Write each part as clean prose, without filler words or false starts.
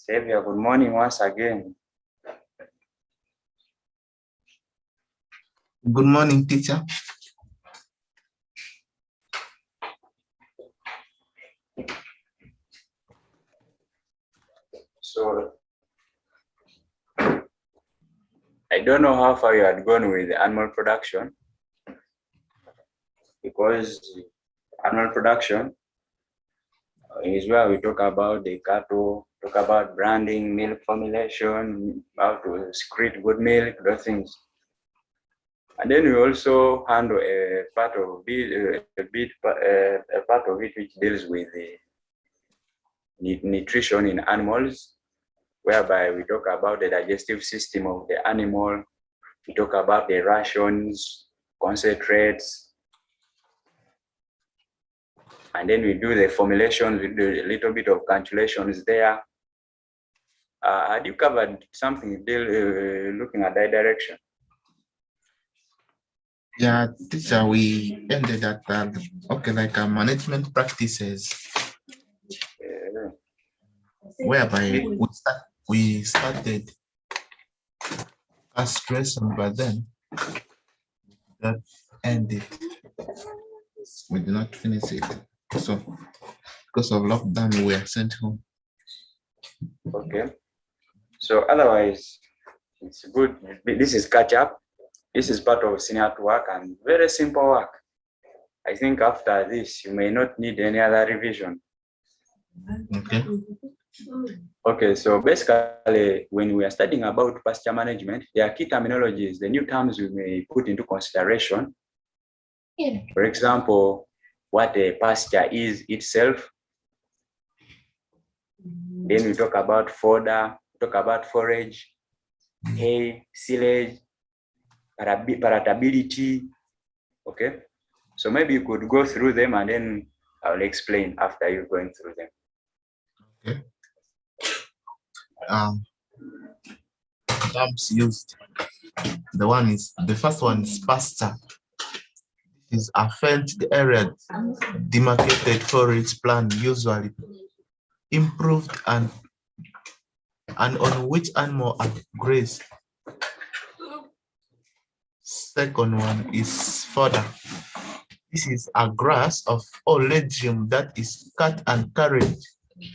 Xavier, good morning once again. Good morning, teacher. So, I don't know how far you had gone with the animal production, because animal production is where we talk about the cattle, talk about branding, milk formulation, how to secrete good milk, those things. And then we also handle a part of it which deals with the nutrition in animals, whereby we talk about the digestive system of the animal, we talk about the rations, concentrates, and then we do the formulations, we do a little bit of calculations there. Had you covered something looking at that direction? Yeah, teacher, we ended at like management practices, whereby we started castration, but then that ended. We did not finish it. So because of lockdown, we are sent home. Okay. So otherwise, it's good. This is catch up. This is part of senior work and very simple work. I think after this, you may not need any other revision. Okay. Okay, so basically, when we are studying about pasture management, there are key terminologies, the new terms we may put into consideration. For example, what a pasture is itself. Then we talk about fodder, talk about forage, hay, silage, palatability. Okay, so maybe you could go through them and then I'll explain after you going through them. Okay. Terms used. The first one is pasture. Is a fenced area demarcated forage plan, usually improved and on which animal are grazed. Second one is fodder. This is a grass of or legume that is cut and carried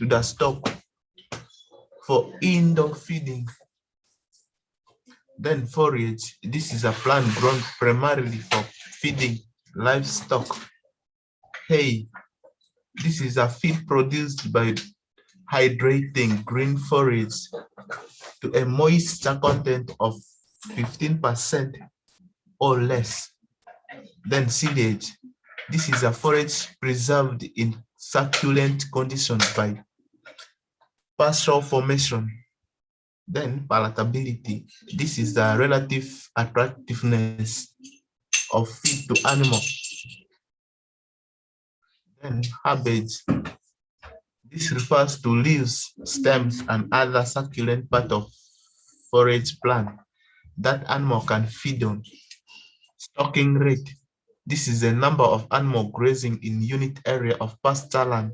to the stock for indoor feeding. Then forage. This is a plant grown primarily for feeding livestock. Hay. This is a feed produced by hydrating green forage to a moisture content of 15% or less. Then silage. This is a forage preserved in succulent conditions by pastoral formation. Then palatability. This is the relative attractiveness of feed to animals. Then herbage. This refers to leaves, stems, and other succulent part of forage plant that animal can feed on. Stocking rate. This is the number of animal grazing in unit area of pasture land,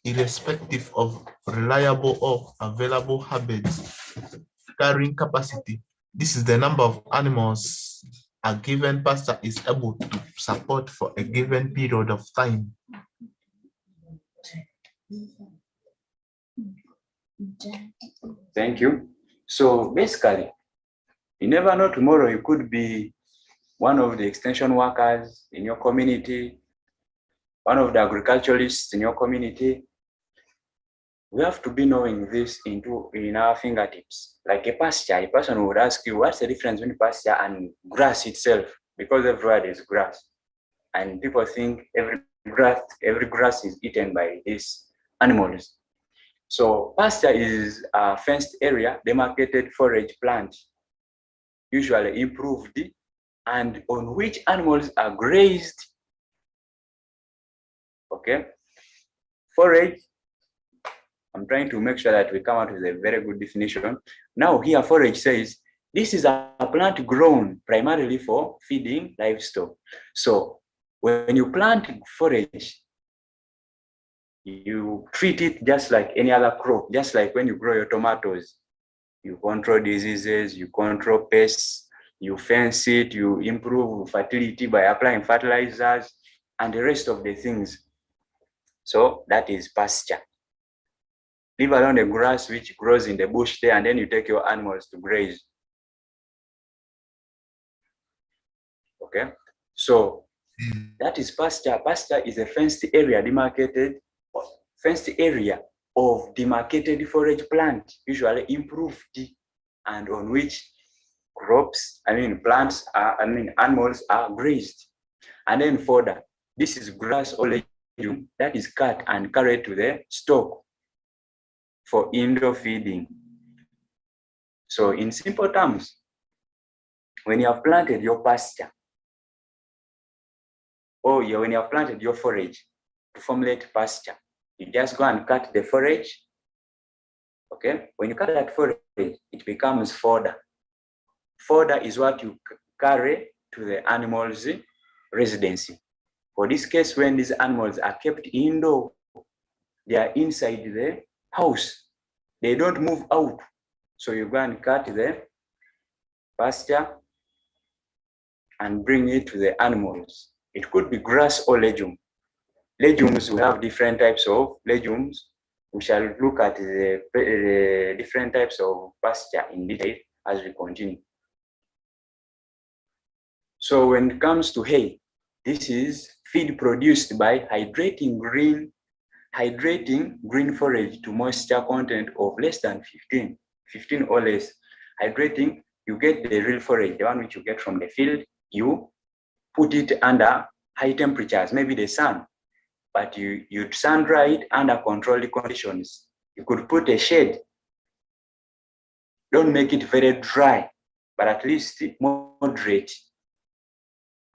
irrespective of reliable or available habits. Carrying capacity. This is the number of animals a given pasture is able to support for a given period of time. Thank you. So basically, you never know, tomorrow you could be one of the extension workers in your community, one of the agriculturalists in your community. We have to be knowing this in our fingertips. Like a pasture, a person would ask you, what's the difference between pasture and grass itself? Because everywhere there's grass. And people think every grass is eaten by these animals. So pasture is a fenced area, demarcated forage plant, usually improved, and on which animals are grazed. Okay, forage, I'm trying to make sure that we come out with a very good definition. Now here forage says, this is a plant grown primarily for feeding livestock. So when you plant forage, You treat it just like any other crop, just like when you grow your tomatoes. You control diseases, you control pests, you fence it, you improve fertility by applying fertilizers and the rest of the things. So that is pasture. Leave alone the grass which grows in the bush there, and then you take your animals to graze. Okay, so that is pasture. Pasture is a fenced area of demarcated forage plant, usually improved, and on which animals are grazed. And then fodder. This is grass or legume that is cut and carried to the stock for indoor feeding. So in simple terms, when you have planted your pasture, or when you have planted your forage to formulate pasture, you just go and cut the forage. Okay, when you cut that forage, it becomes fodder. Fodder is what you carry to the animals' residency. For this case, when these animals are kept indoor, they are inside the house. They don't move out. So you go and cut the pasture and bring it to the animals. It could be grass or legume. Legumes, we have different types of legumes. We shall look at the different types of pasture in detail as we continue. So when it comes to hay, this is feed produced by hydrating green forage to moisture content of less than 15 or less. Hydrating, you get the real forage, the one which you get from the field, you put it under high temperatures, maybe the sun, but you'd sun dry it under controlled conditions. You could put a shade. Don't make it very dry, but at least moderate.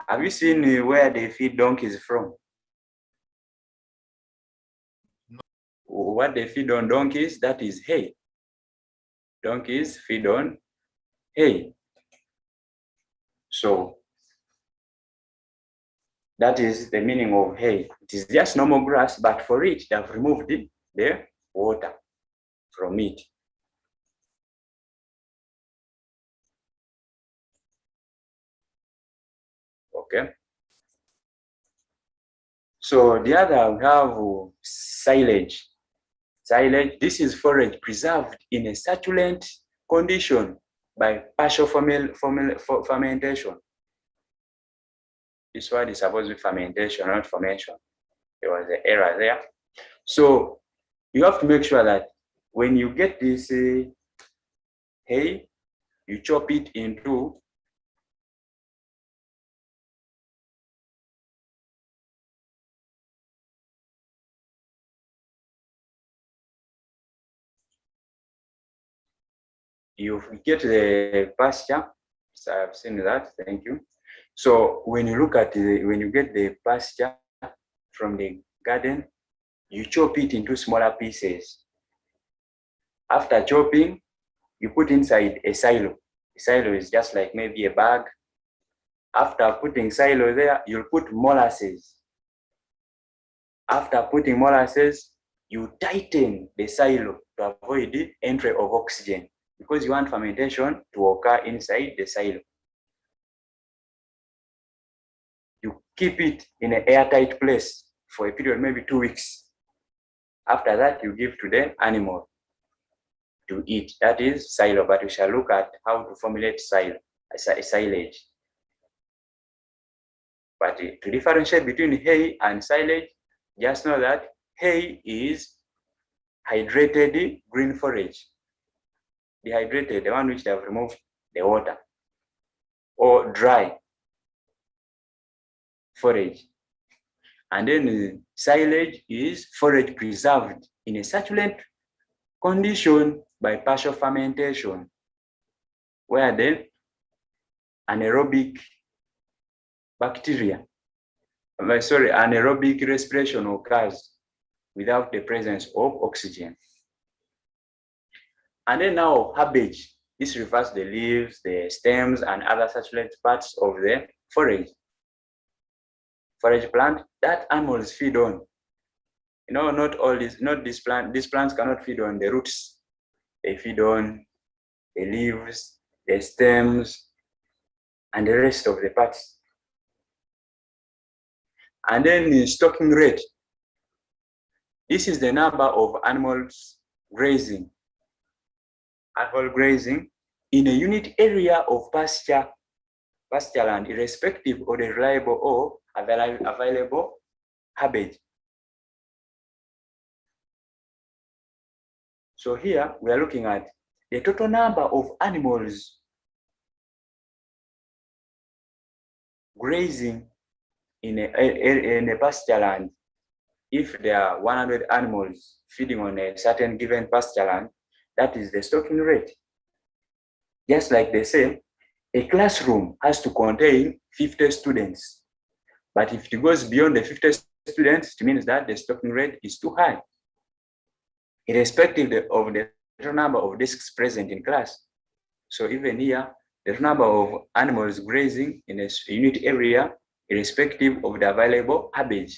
Have you seen where they feed donkeys from? What they feed on donkeys, that is hay. Donkeys feed on hay. So that is the meaning of hay. It is just normal grass, but for it, they have removed the water from it. Okay. So the other, we have silage. Silage, this is forage preserved in a succulent condition by partial fermentation. This one is supposed to be fermentation, not formation. There was an error there. So you have to make sure that when you get this hay, you chop it into you get the pasture. So I've seen that, thank you. So when you look at when you get the pasture from the garden, you chop it into smaller pieces. After chopping, you put inside a silo. A silo is just like maybe a bag. After putting silo there, you'll put molasses. After putting molasses, you tighten the silo to avoid the entry of oxygen, because you want fermentation to occur inside the silo. You keep it in an airtight place for a period, maybe 2 weeks. After that, you give to the animal to eat. That is silo, but we shall look at how to formulate silage. But to differentiate between hay and silage, just know that hay is hydrated green forage. Dehydrated, the one which they have removed the water, or dry forage. And then silage is forage preserved in a succulent condition by partial fermentation, where the anaerobic anaerobic respiration occurs without the presence of oxygen. And then now herbage. This refers to the leaves, the stems, and other succulent parts of the forage plant that animals feed on. not these plants cannot feed on the roots. They feed on the leaves, the stems, and the rest of the parts. And then the stocking rate. This is the number of animals grazing. Animal grazing in a unit area of pasture land, irrespective of the reliable or available habitat. So here we are looking at the total number of animals grazing in a pasture land. If there are 100 animals feeding on a certain given pasture land, that is the stocking rate. Just like they say, a classroom has to contain 50 students. But if it goes beyond the 50 students, it means that the stocking rate is too high, irrespective of the total number of desks present in class. So even here, the number of animals grazing in a unit area, irrespective of the available habitat.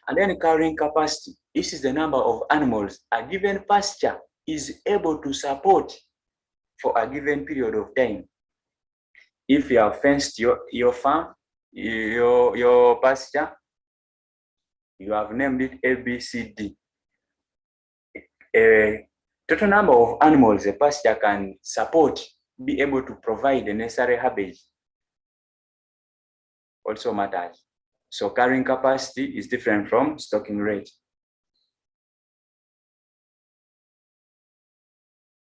And then carrying capacity. This is the number of animals a given pasture is able to support for a given period of time. If you have fenced your farm, your pasture, you have named it A, B, C, D. A total number of animals a pasture can support, be able to provide the necessary habitat also matters. So carrying capacity is different from stocking rate.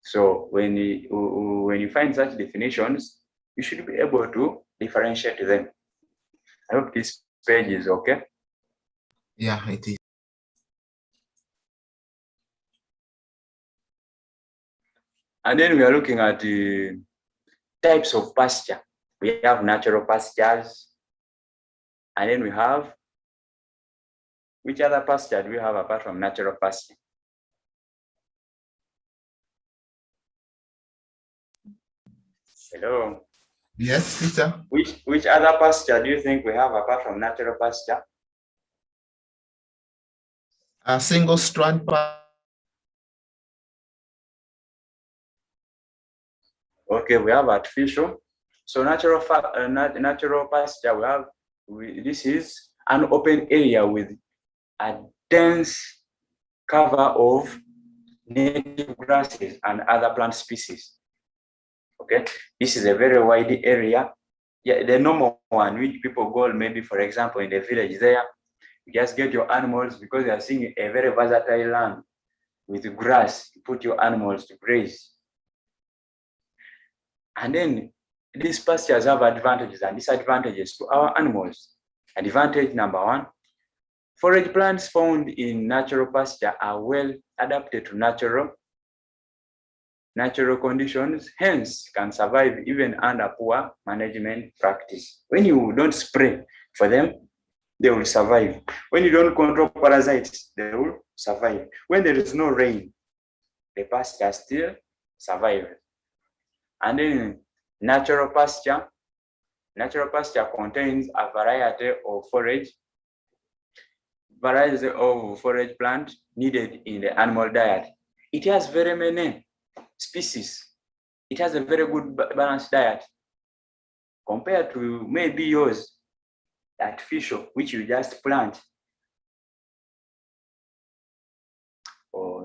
So when you find such definitions, you should be able to differentiate them. I hope this page is okay. Yeah, it is. And then we are looking at the types of pasture. We have natural pastures. And then we have, which other pasture do we have apart from natural pasture? Hello? Yes, Peter. Which other pasture do you think we have apart from natural pasture? A single strand pasture. Okay, we have artificial. So natural pasture, this is an open area with a dense cover of native grasses and other plant species. Okay, this is a very wide area. Yeah, the normal one, which people go maybe, for example, in the village there, you just get your animals because you are seeing a very versatile land with grass. You put your animals to graze. And then these pastures have advantages and disadvantages to our animals. Advantage number one, forage plants found in natural pasture are well adapted to natural conditions, hence can survive even under poor management practice. When you don't spray for them, they will survive. When you don't control parasites, they will survive. When there is no rain, the pasture still survives. And then natural pasture contains a variety of forage plant needed in the animal diet. It has very many species. It has a very good balanced diet compared to maybe yours, artificial, which you just plant.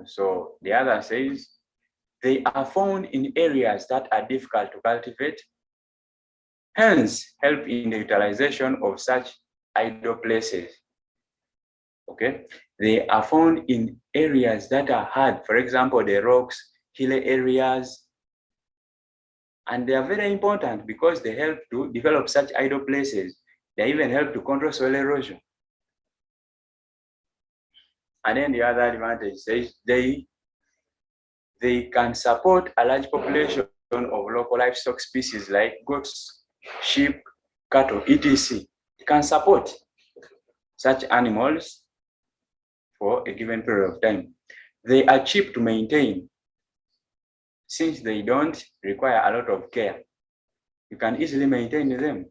So the other says, they are found in areas that are difficult to cultivate, hence help in the utilization of such idle places. Okay, they are found in areas that are hard, for example, the rocks, hilly areas, and they are very important because they help to develop such idle places. They even help to control soil erosion. And then the other advantage is they can support a large population of local livestock species like goats, sheep, cattle, etc. It can support such animals for a given period of time. They are cheap to maintain since they don't require a lot of care. You can easily maintain them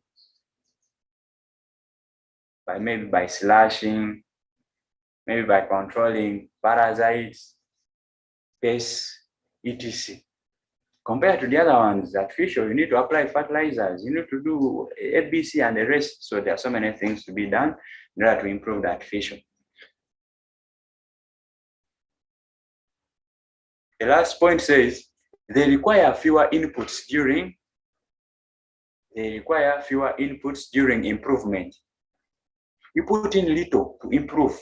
by slashing, maybe by controlling parasites, pests, etc. Compared to the other ones, artificial, you need to apply fertilizers, you need to do ABC and the rest. So there are so many things to be done in order to improve the artificial. The last point says they require fewer inputs during improvement. You put in little to improve.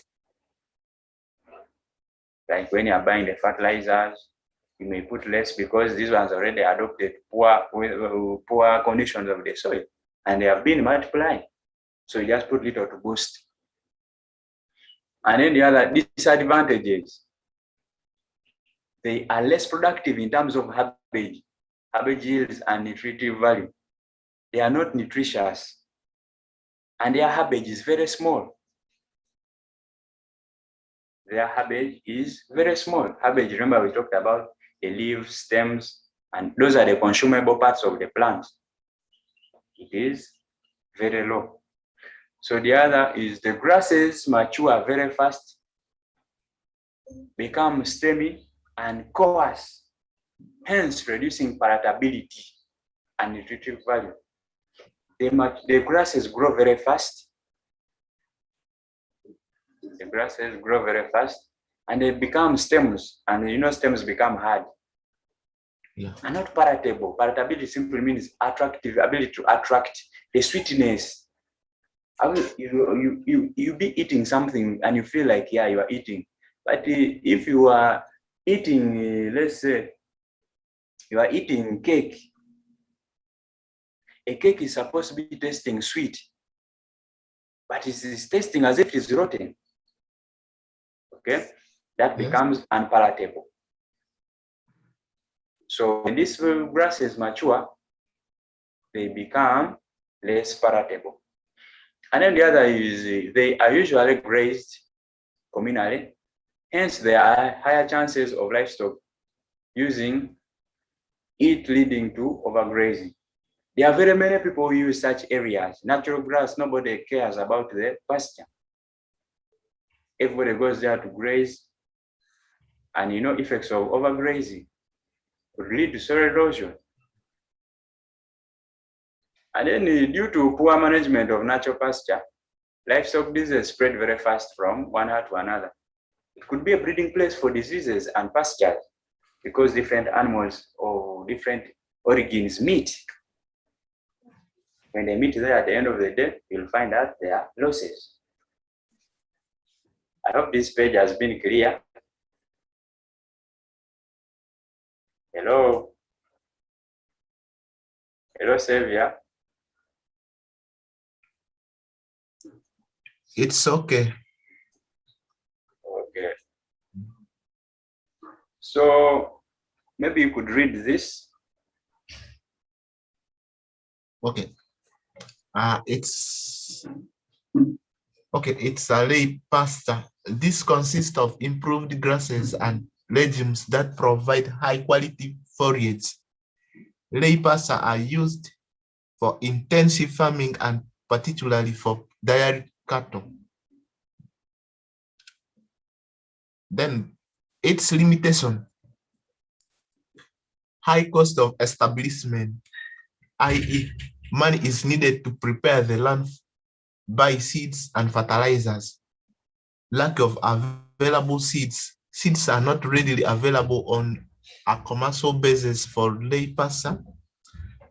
Like when you are buying the fertilizers, you may put less because these ones already adopted poor conditions of the soil and they have been multiplying. So you just put little to boost. And then the other disadvantages, they are less productive in terms of herbage yields and nutritive value. They are not nutritious and their herbage is very small. Their herbage is very small. Herbage, remember we talked about the leaves, stems, and those are the consumable parts of the plant. It is very low. So the other is the grasses mature very fast, become stemmy and coarse, hence reducing palatability and nutritive value. The grasses grow very fast. The grasses grow very fast and they become stems, and stems become hard. Yeah. And not palatable. Palatability simply means attractive, ability to attract the sweetness. You be eating something and you feel like, yeah, you are eating. But if you are eating, let's say, you are eating cake, a cake is supposed to be tasting sweet, but it is tasting as if it is rotten. Okay, that becomes unpalatable. So when these grasses mature, they become less palatable. And then the other is they are usually grazed communally, hence there are higher chances of livestock using it, leading to overgrazing. There are very many people who use such areas. Natural grass, nobody cares about the pasture. Everybody goes there to graze, and effects of overgrazing could lead to soil erosion. And then due to poor management of natural pasture, livestock diseases spread very fast from one herd to another. It could be a breeding place for diseases and pastures because different animals of different origins meet. When they meet there at the end of the day, you'll find out there are losses. I hope this page has been clear. Hello? Hello, Sylvia? It's okay. Okay. So maybe you could read this. Okay. It's a lay pasture. This consists of improved grasses and legumes that provide high quality forage. Lay pasture are used for intensive farming and particularly for dairy cattle. Then its limitation: high cost of establishment, i.e., money is needed to prepare the land, buy seeds and fertilizers. Lack of available seeds. Seeds are not readily available on a commercial basis for lay pasture.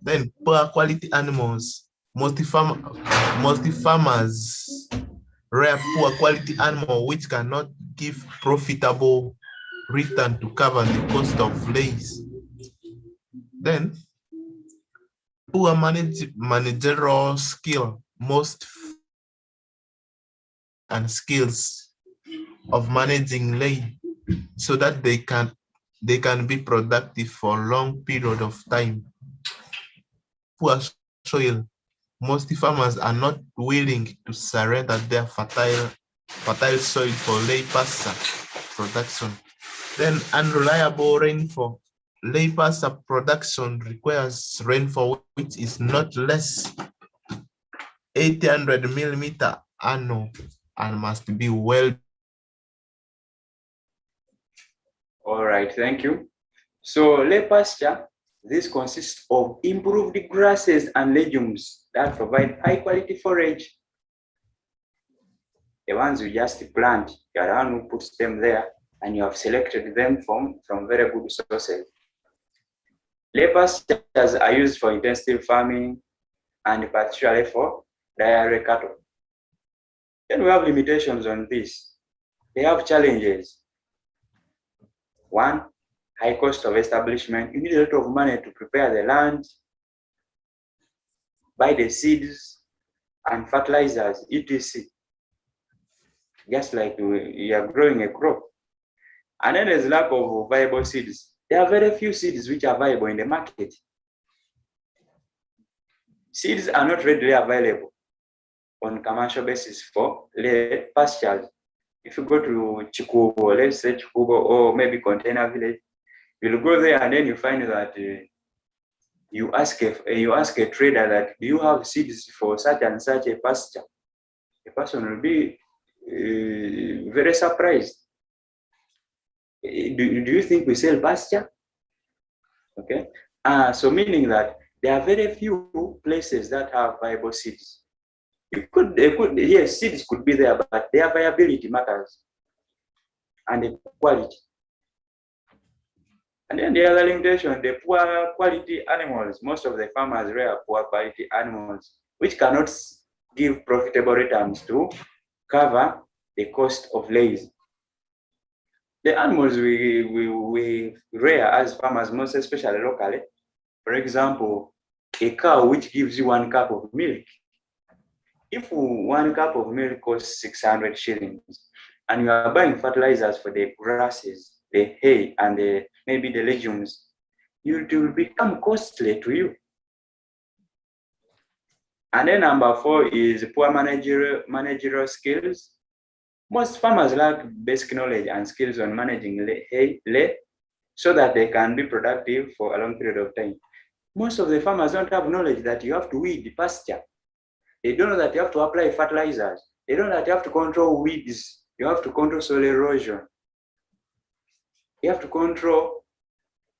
Then poor quality animals. Multi-farmers rear poor quality animal which cannot give profitable return to cover the cost of lays. Then poor managerial skill. Most and skills of managing lay so that they can be productive for a long period of time. Poor soil. Most farmers are not willing to surrender their fertile soil for lay pasture production. Then unreliable rainfall. Lay pasture production requires rainfall which is not less 800 millimeter annual and must be well All right, thank you. So lay pasture, this consists of improved grasses and legumes that provide high quality forage. The ones you just plant, you're the one who puts them there, and you have selected them from very good sources. Lay pastures are used for intensive farming and particularly for dairy cattle. Then we have limitations on this. They have challenges. One, high cost of establishment. You need a lot of money to prepare the land, buy the seeds and fertilizers, etc. Just like you are growing a crop. And then there's lack of viable seeds. There are very few seeds which are viable in the market. Seeds are not readily available on commercial basis for lay pastures. If you go to Chikubo, let's say Chikubo or maybe Container Village, you'll go there and then you find that you ask a trader that, do you have seeds for such and such a pasture? The person will be very surprised. Do you think we sell pasture? Okay. So meaning that there are very few places that have viable seeds. Yes, seeds could be there, but their viability matters and the quality. And then the other limitation, the poor quality animals. Most of the farmers rear poor quality animals, which cannot give profitable returns to cover the cost of laying. The animals we rear as farmers, most especially locally, for example, a cow which gives you 1 cup of milk. If 1 cup of milk costs 600 shillings, and you are buying fertilizers for the grasses, the hay, and maybe the legumes, it will become costly to you. And then number 4 is poor managerial skills. Most farmers lack basic knowledge and skills on managing lay so that they can be productive for a long period of time. Most of the farmers don't have knowledge that you have to weed the pasture. They don't know that you have to apply fertilizers. They don't know that you have to control weeds. You have to control soil erosion. You have to control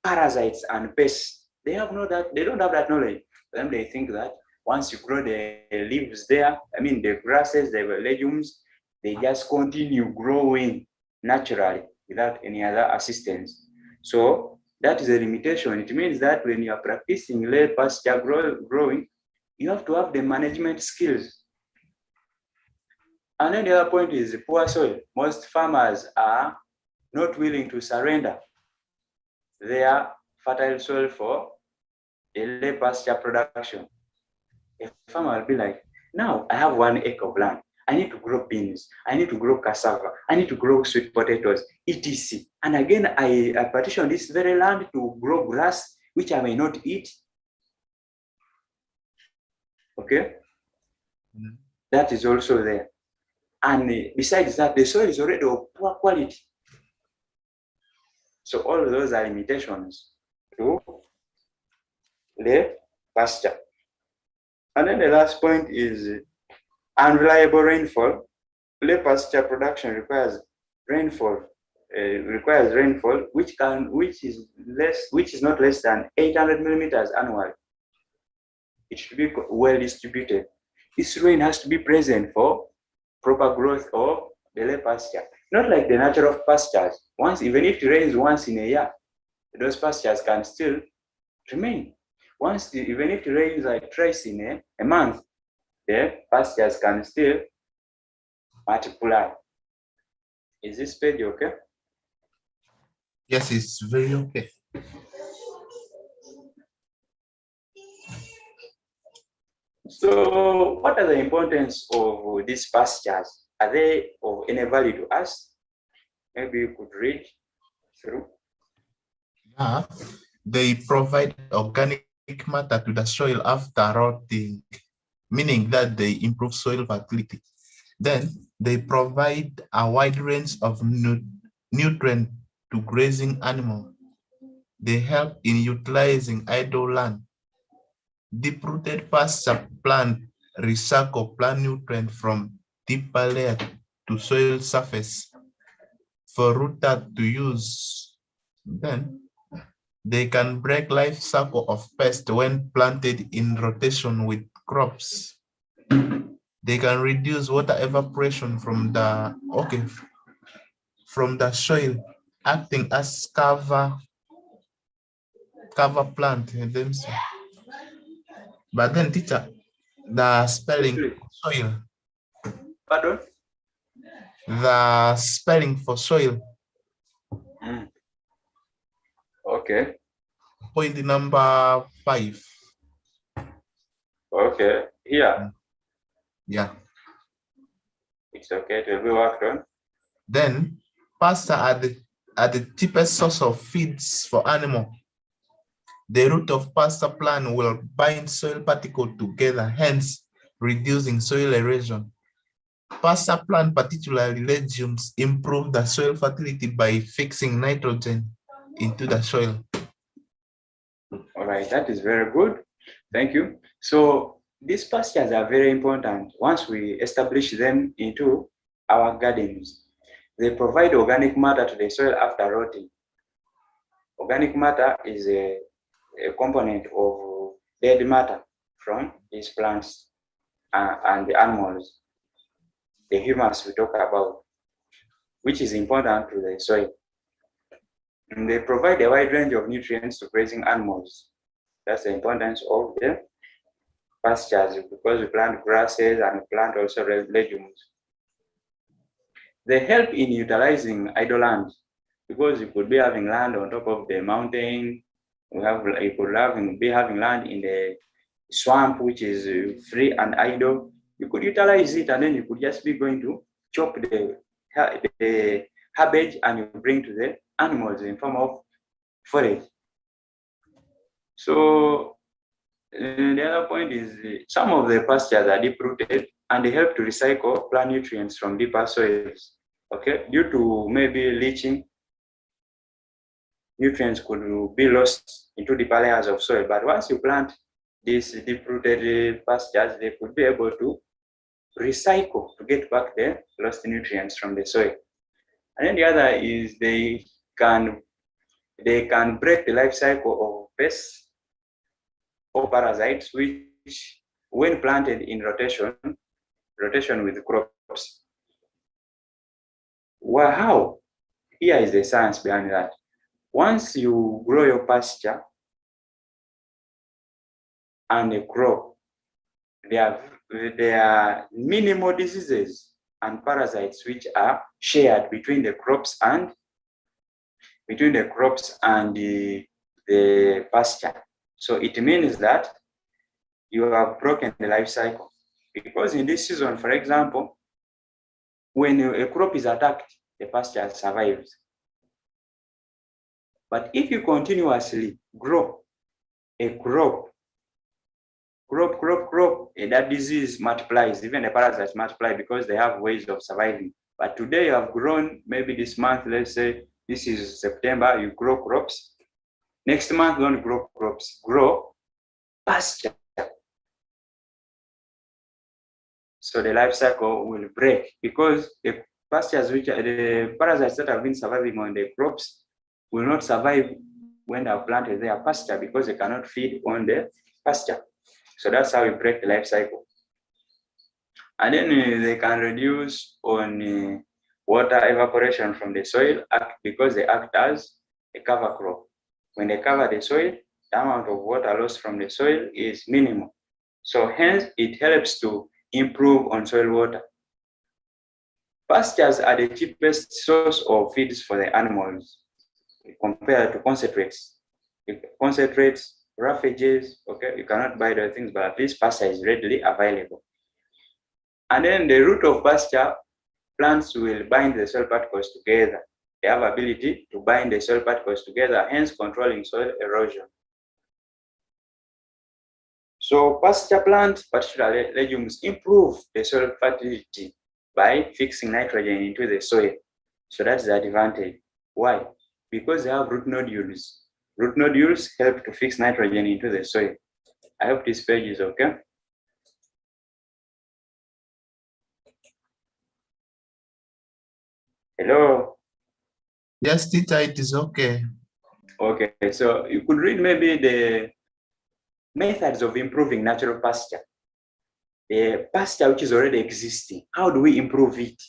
parasites and pests. They don't have that knowledge. Then they think that once you grow the leaves there, the grasses, the legumes, they just continue growing naturally without any other assistance. So that is a limitation. It means that when you are practicing lay pasture growing, you have to have the management skills. And then the other point is poor soil. Most farmers are not willing to surrender their fertile soil for a lay pasture production. A farmer will be like, now I have 1 acre of land. I need to grow beans. I need to grow cassava. I need to grow sweet potatoes, etc. And again, I partition this very land to grow grass, which I may not eat. Okay? That is also there. And besides that, the soil is already of poor quality. So all of those are limitations to lay pasture. And then the last point is unreliable rainfall. Lay pasture production requires rainfall, which is not less than 800 millimeters annually. It should be well distributed. This rain has to be present for proper growth of the lay pasture. Not like the natural pastures. Even if it rains once in a year, those pastures can still remain. Even if it rains like twice in a month, the pastures can still multiply. Is this page okay? Yes, it's very okay. So what are the importance of these pastures? Are they of any value to us? Maybe you could read through. Yeah, they provide organic matter to the soil after rotting, meaning that they improve soil fertility. Then they provide a wide range of nutrients to grazing animals. They help in utilizing idle land. Deep-rooted pasture plant recycle plant nutrients from deeper layer to soil surface for rooters to use Then they can break life cycle of pests when planted in rotation with crops. They can reduce water evaporation from the soil, acting as cover plant in themselves. But then, teacher, the spelling Quickly. soil, Pardon? the spelling for soil, Mm. Okay. point number 5. Okay. Here, Yeah. it's okay to be worked on. Then pasture are the cheapest source of feeds for animal. The root of pasture plant will bind soil particles together, hence reducing soil erosion. Pasture plant, particularly legumes, improve the soil fertility by fixing nitrogen into the soil. All right, that is very good. Thank you. So these pastures are very important. Once we establish them into our gardens, they provide organic matter to the soil after rotting. Organic matter is a component of dead matter from these plants and the animals, the humus we talk about, which is important to the soil. And they provide a wide range of nutrients to grazing animals. That's the importance of the pastures, because we plant grasses and we plant also legumes. They help in utilizing idle land, because you could be having land on top of the mountain. You could be having land in the swamp, which is free and idle. You could utilize it, and then you could just be going to chop the herbage and you bring to the animals in form of forage. So the other point is some of the pastures are deep rooted and they help to recycle plant nutrients from deeper soils. Okay, due to maybe leaching, nutrients could be lost into deeper layers of soil. But once you plant these deep rooted pastures, they could be able to recycle to get back the lost nutrients from the soil. And then the other is they can break the life cycle of pests or parasites, which when planted in rotation with crops. Well, how? Here is the science behind that. Once you grow your pasture and a crop, there are minimal diseases and parasites which are shared between the crops and the pasture. So it means that you have broken the life cycle. Because in this season, for example, when a crop is attacked, the pasture survives. But if you continuously grow a crop, and that disease multiplies, even the parasites multiply because they have ways of surviving. But today you have grown, maybe this month, let's say this is September, you grow crops. Next month, don't grow crops, grow pasture. So the life cycle will break because the pastures the parasites that have been surviving on the crops will not survive when they are planted their pasture because they cannot feed on the pasture. So that's how we break the life cycle. And then they can reduce on water evaporation from the soil because they act as a cover crop. When they cover the soil, the amount of water lost from the soil is minimal. So hence, it helps to improve on soil water. Pastures are the cheapest source of feeds for the animals compared to concentrates. Concentrates, roughages, okay, you cannot buy those things, but at least pasture is readily available. And then the root of pasture, plants will bind the soil particles together. They have ability to bind the soil particles together, hence controlling soil erosion. So pasture plants, particularly legumes, improve the soil fertility by fixing nitrogen into the soil. So that's the advantage. Why? Because they have root nodules. Root nodules help to fix nitrogen into the soil. I hope this page is okay. Hello. Yes, teacher, it is okay. Okay, so you could read maybe the methods of improving natural pasture. The pasture which is already existing, how do we improve it?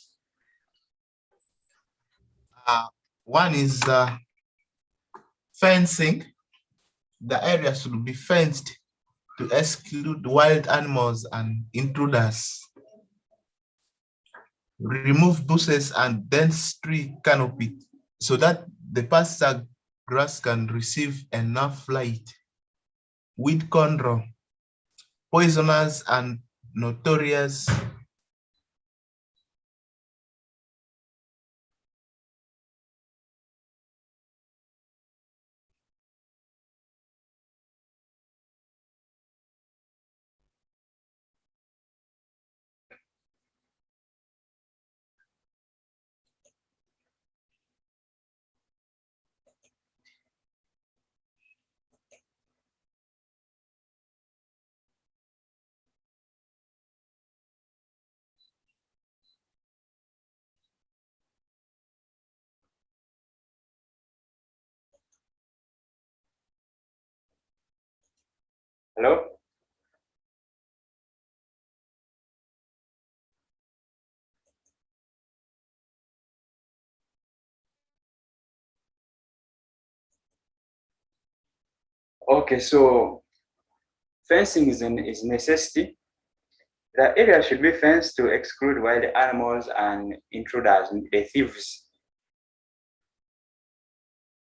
One is fencing. The area should be fenced to exclude wild animals and intruders. Remove bushes and dense tree canopy so that the pasture grass can receive enough light. Weed control, poisonous and notorious. Hello? Okay, so fencing is necessity. The area should be fenced to exclude wild animals and intruders, the thieves.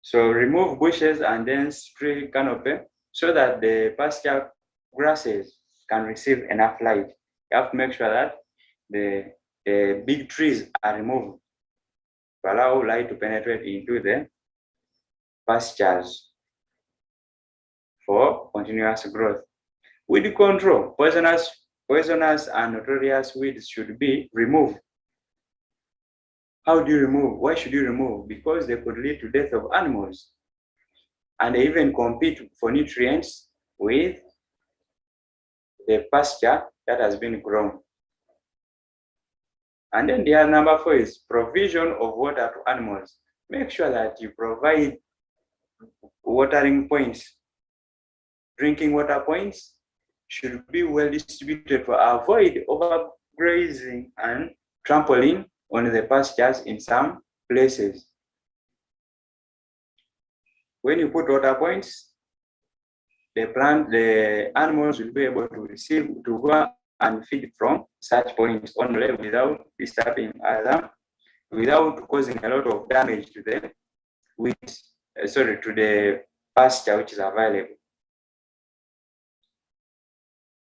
So remove bushes and dense tree canopy so that the pasture grasses can receive enough light. You have to make sure that the big trees are removed to allow light to penetrate into the pastures for continuous growth. Weed control, poisonous and notorious weeds should be removed. How do you remove? Why should you remove? Because they could lead to death of animals and they even compete for nutrients with the pasture that has been grown. And then the other number 4 is provision of water to animals. Make sure that you provide watering points. Drinking water points should be well distributed to avoid overgrazing and trampling on the pastures in some places. When you put water points, the animals will be able to go and feed from such points only without disturbing other, without causing a lot of damage to the to the pasture which is available.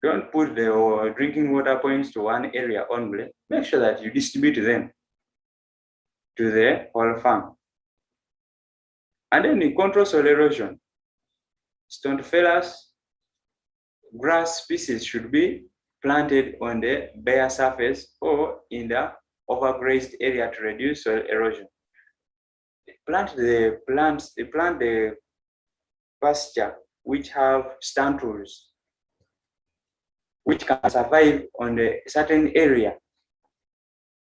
Don't put the drinking water points to one area only. Make sure that you distribute them to the whole farm. And then you control soil erosion. Strontiferous grass species should be planted on the bare surface or in the overgrazed area to reduce soil erosion. Plant the pasture which have stantals, which can survive on a certain area,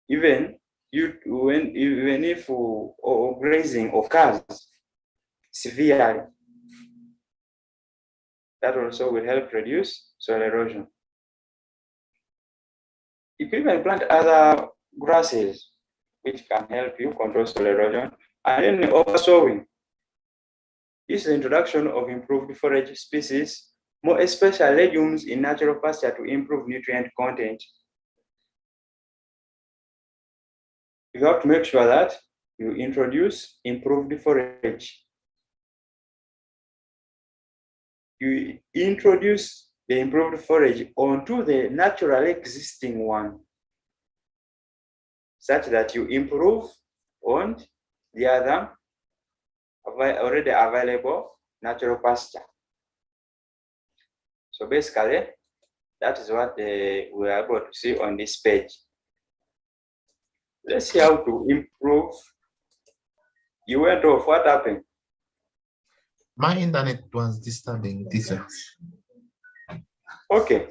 even if grazing occurs severely. That also will help reduce soil erosion. You can even plant other grasses which can help you control soil erosion. And then oversowing. This is the introduction of improved forage species, more especially legumes in natural pasture to improve nutrient content. You have to make sure that you introduce improved forage. You introduce the improved forage onto the natural existing one, such that you improve on the other already available natural pasture. So basically, that is what we are able to see on this page. Let's see how to improve. You went off, what happened? My internet was disturbing this. Okay,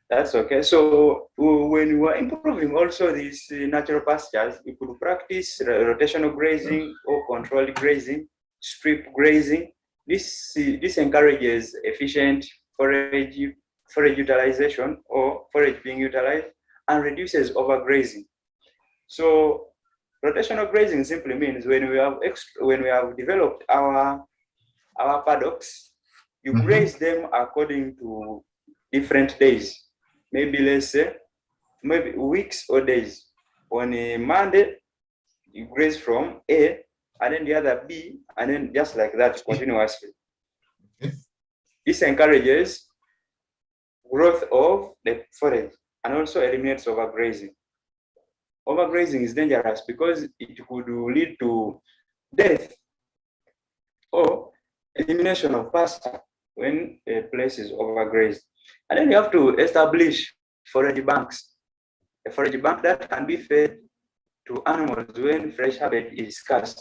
that's okay. So when you are improving also these natural pastures, you could practice rotational grazing or controlled grazing strip grazing. This encourages efficient forage utilization or forage being utilized and reduces overgrazing. So rotational grazing simply means when we have developed our paddocks, you graze them according to different days. Maybe let's say maybe weeks or days. On a Monday, you graze from A, and then the other B, and then just like that continuously. This encourages growth of the forage and also eliminates overgrazing. Overgrazing is dangerous because it could lead to death or elimination of pasture when a place is overgrazed. And then you have to establish forage banks. A forage bank that can be fed to animals when fresh habitat is scarce.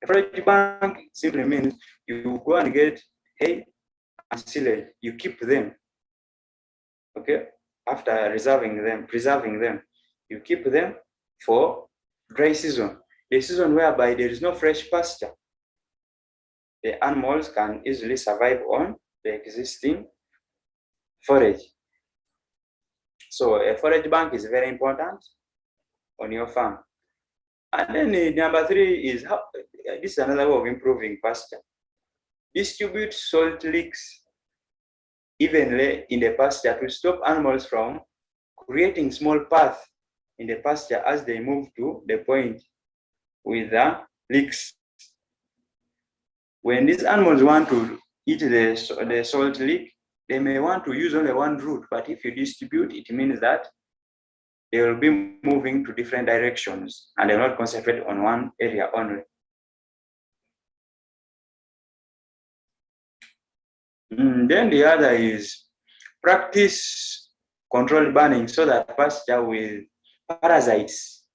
A forage bank simply means you go and get hay and silage, you keep them, okay? After preserving them, you keep them for dry season, the season whereby there is no fresh pasture. The animals can easily survive on the existing forage. So a forage bank is very important on your farm. And then number 3 is this is another way of improving pasture. Distribute salt licks evenly in the pasture to stop animals from creating small paths in the pasture as they move to the point with the licks. When these animals want to eat the salt lick, they may want to use only one route, but if you distribute, it means that they will be moving to different directions and they will not concentrate on one area only. Then the other is practice controlled burning so that pasture with parasites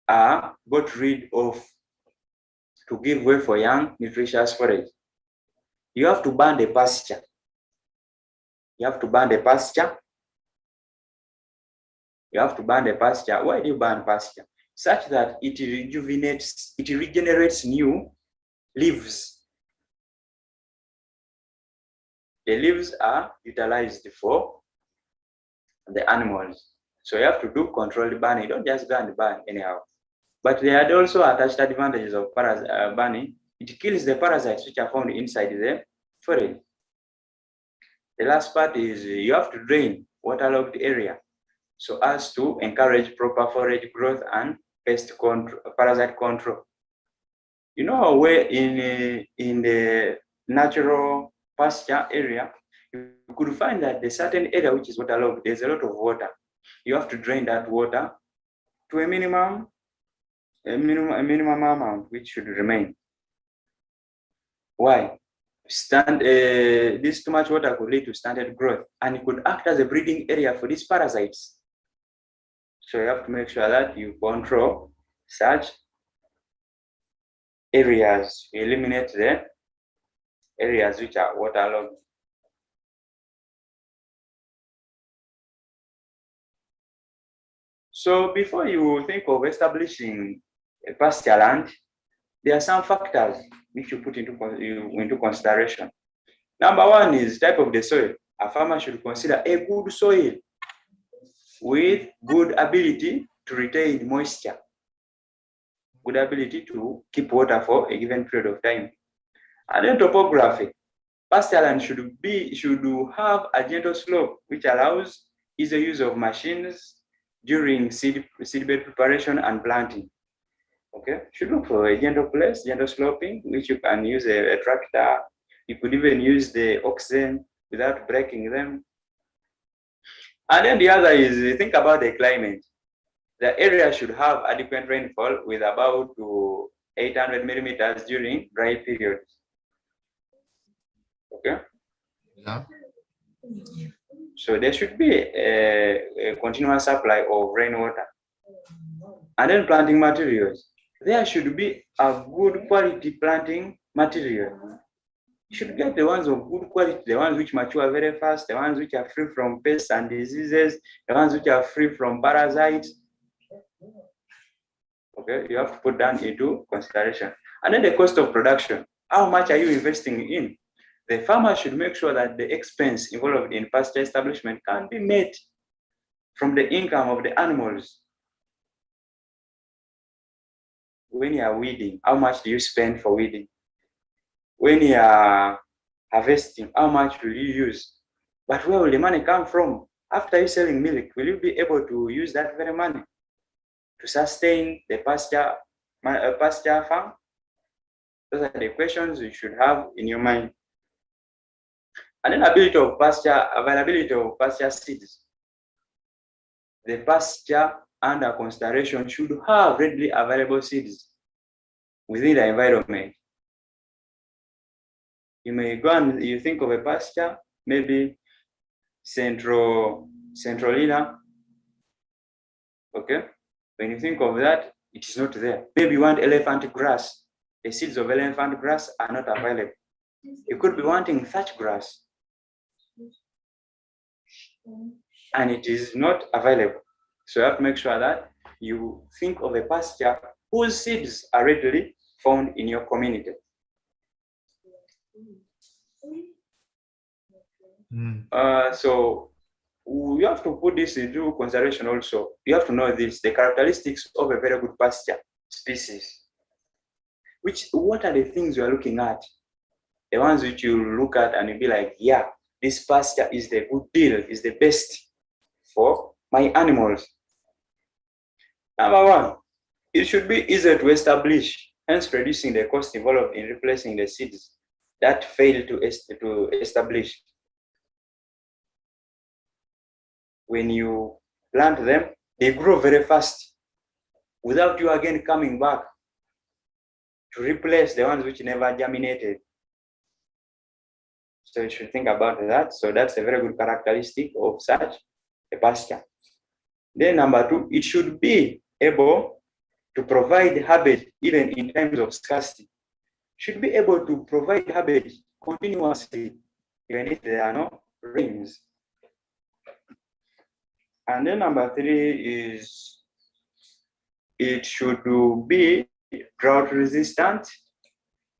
are got rid of to give way for young, nutritious forage. You have to burn the pasture. You have to burn the pasture. You have to burn the pasture. Why do you burn pasture? Such that it regenerates new leaves. The leaves are utilized for the animals. So you have to do controlled burning. You don't just go and burn anyhow. But there are also attached advantages of burning. It kills the parasites which are found inside the forage. The last part is you have to drain waterlogged area so as to encourage proper forage growth and pest control, parasite control. You know, where in the natural pasture area, you could find that the certain area which is waterlogged, there's a lot of water. You have to drain that water to a minimum amount which should remain. Why? This too much water could lead to stunted growth and it could act as a breeding area for these parasites. So you have to make sure that you control such areas. You eliminate the areas which are waterlogged. So before you think of establishing a pasture land, there are some factors which you put into consideration. Number 1 is type of the soil. A farmer should consider a good soil with good ability to retain moisture, good ability to keep water for a given period of time. And then topography. Pasture land should have a gentle slope which allows easy use of machines during seedbed preparation and planting. Okay, should look for a gentle place, gentle sloping, which you can use a tractor. You could even use the oxen without breaking them. And then the other is think about the climate. The area should have adequate rainfall with about 800 millimeters during dry periods. Okay. Yeah. So there should be a continuous supply of rainwater. And then planting materials. There should be a good quality planting material. You should get the ones of good quality, the ones which mature very fast, the ones which are free from pests and diseases, the ones which are free from parasites. Okay, you have to put that into consideration. And then the cost of production. How much are you investing in? The farmer should make sure that the expense involved in pasture establishment can be met from the income of the animals. When you are weeding, how much do you spend for weeding? When you are harvesting, how much will you use? But where will the money come from? After you selling milk, will you be able to use that very money to sustain the pasture farm? Those are the questions you should have in your mind. And then availability of pasture seeds. The pasture under consideration should have readily available seeds within the environment. You may go and you think of a pasture, maybe Centralina. Okay, when you think of that, it is not there. Maybe you want elephant grass. The seeds of elephant grass are not available. You could be wanting thatch grass, and it is not available. So you have to make sure that you think of a pasture whose seeds are readily found in your community. So you have to put this into consideration also. You have to know this, the characteristics of a very good pasture species. What are the things you are looking at? The ones which you look at and you'll be like, yeah, this pasture is the good deal, is the best for my animals. Number one, it should be easier to establish, hence reducing the cost involved in replacing the seeds that fail to establish. When you plant them, they grow very fast without you again coming back to replace the ones which never germinated. So you should think about that. So that's a very good characteristic of such a pasture. Then number two, it should be able to provide habit even in times of scarcity. Should be able to provide habit continuously, even if there are no rains. And then number three is it should be drought resistant.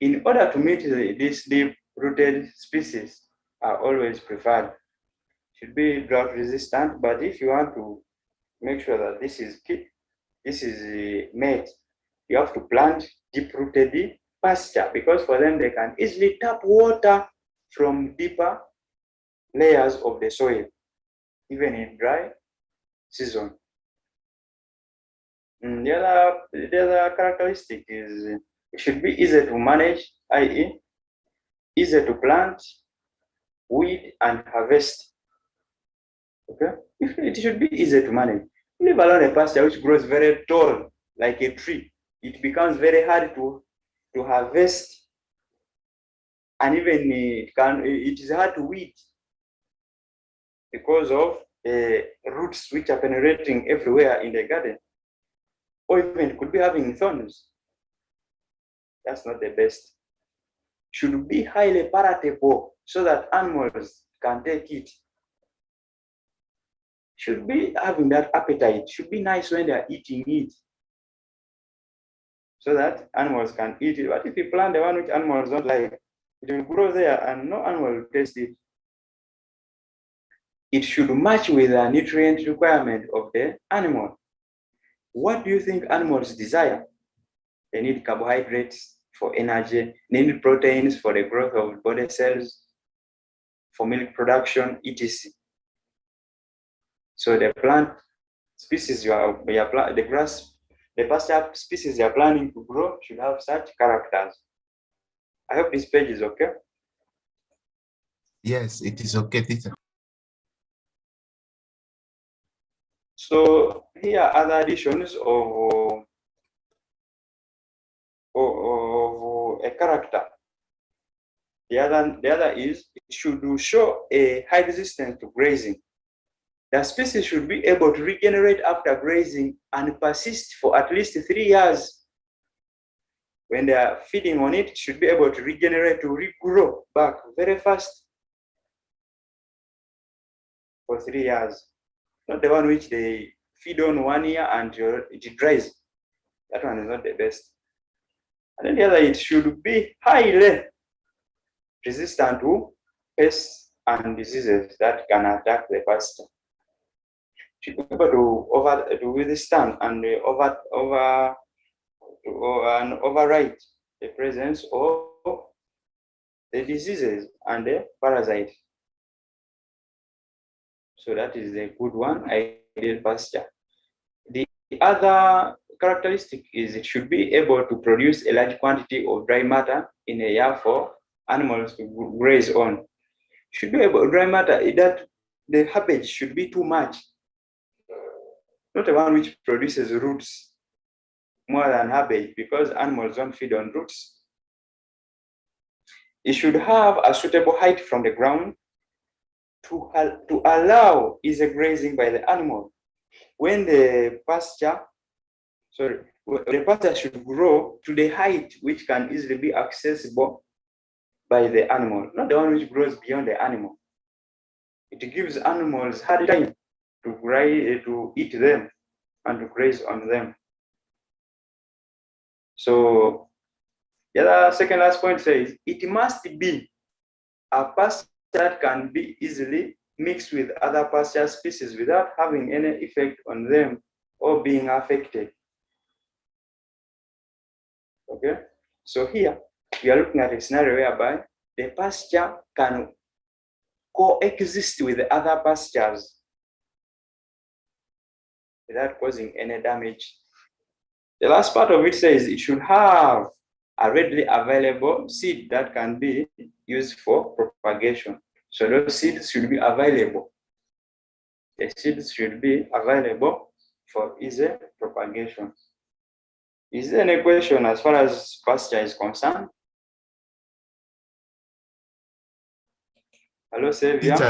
In order to meet these deep-rooted species are always preferred. Should be drought resistant, but if you want to make sure that this is met, you have to plant deep-rooted pasture, because for them they can easily tap water from deeper layers of the soil, even in dry season. The other characteristic is it should be easy to manage, i.e., easy to plant, weed, and harvest. Okay, it should be easy to manage. Leave alone a pasture which grows very tall, like a tree. It becomes very hard to harvest, and even it is hard to weed because of roots which are penetrating everywhere in the garden, or even could be having thorns. That's not the best. Should be highly palatable so that animals can take it. Should be having that appetite. Should be nice when they are eating it, so that animals can eat it. But if you plant the one which animals don't like, it will grow there and no animal will taste it. It should match with the nutrient requirement of the animal. What do you think animals desire? They need carbohydrates for energy, they need proteins for the growth of body cells, for milk production, etc. So the plant species the pasture species you are planning to grow should have such characters. I hope this page is okay. Yes, it is okay, teacher. So here are other additions of a character. The other is it should show a high resistance to grazing. The species should be able to regenerate after grazing and persist for at least 3 years. When they are feeding on it, it should be able to regenerate, to regrow back very fast for 3 years. Not the one which they feed on 1 year and it dries. That one is not the best. And then the other, it should be highly resistant to pests and diseases that can attack the pasture. Should be able to withstand and override the presence of the diseases and the parasites. So that is a good one, ideal pasture. The other characteristic is it should be able to produce a large quantity of dry matter in a year for animals to graze on. Should be able dry matter that the herbage should be too much, not the one which produces roots more than herbage, because animals don't feed on roots. It should have a suitable height from the ground to allow easy grazing by the animal. When the pasture should grow to the height which can easily be accessible by the animal, not the one which grows beyond the animal. It gives animals hard time to eat them and to graze on them. So the other second last point says it must be a pasture that can be easily mixed with other pasture species without having any effect on them or being affected. Okay, so here we are looking at a scenario whereby the pasture can coexist with the other pastures without causing any damage. The last part of it says it should have a readily available seed that can be used for propagation. So those seeds should be available. The seeds should be available for easy propagation. Is there any question as far as pasture is concerned? Hello, Xavier.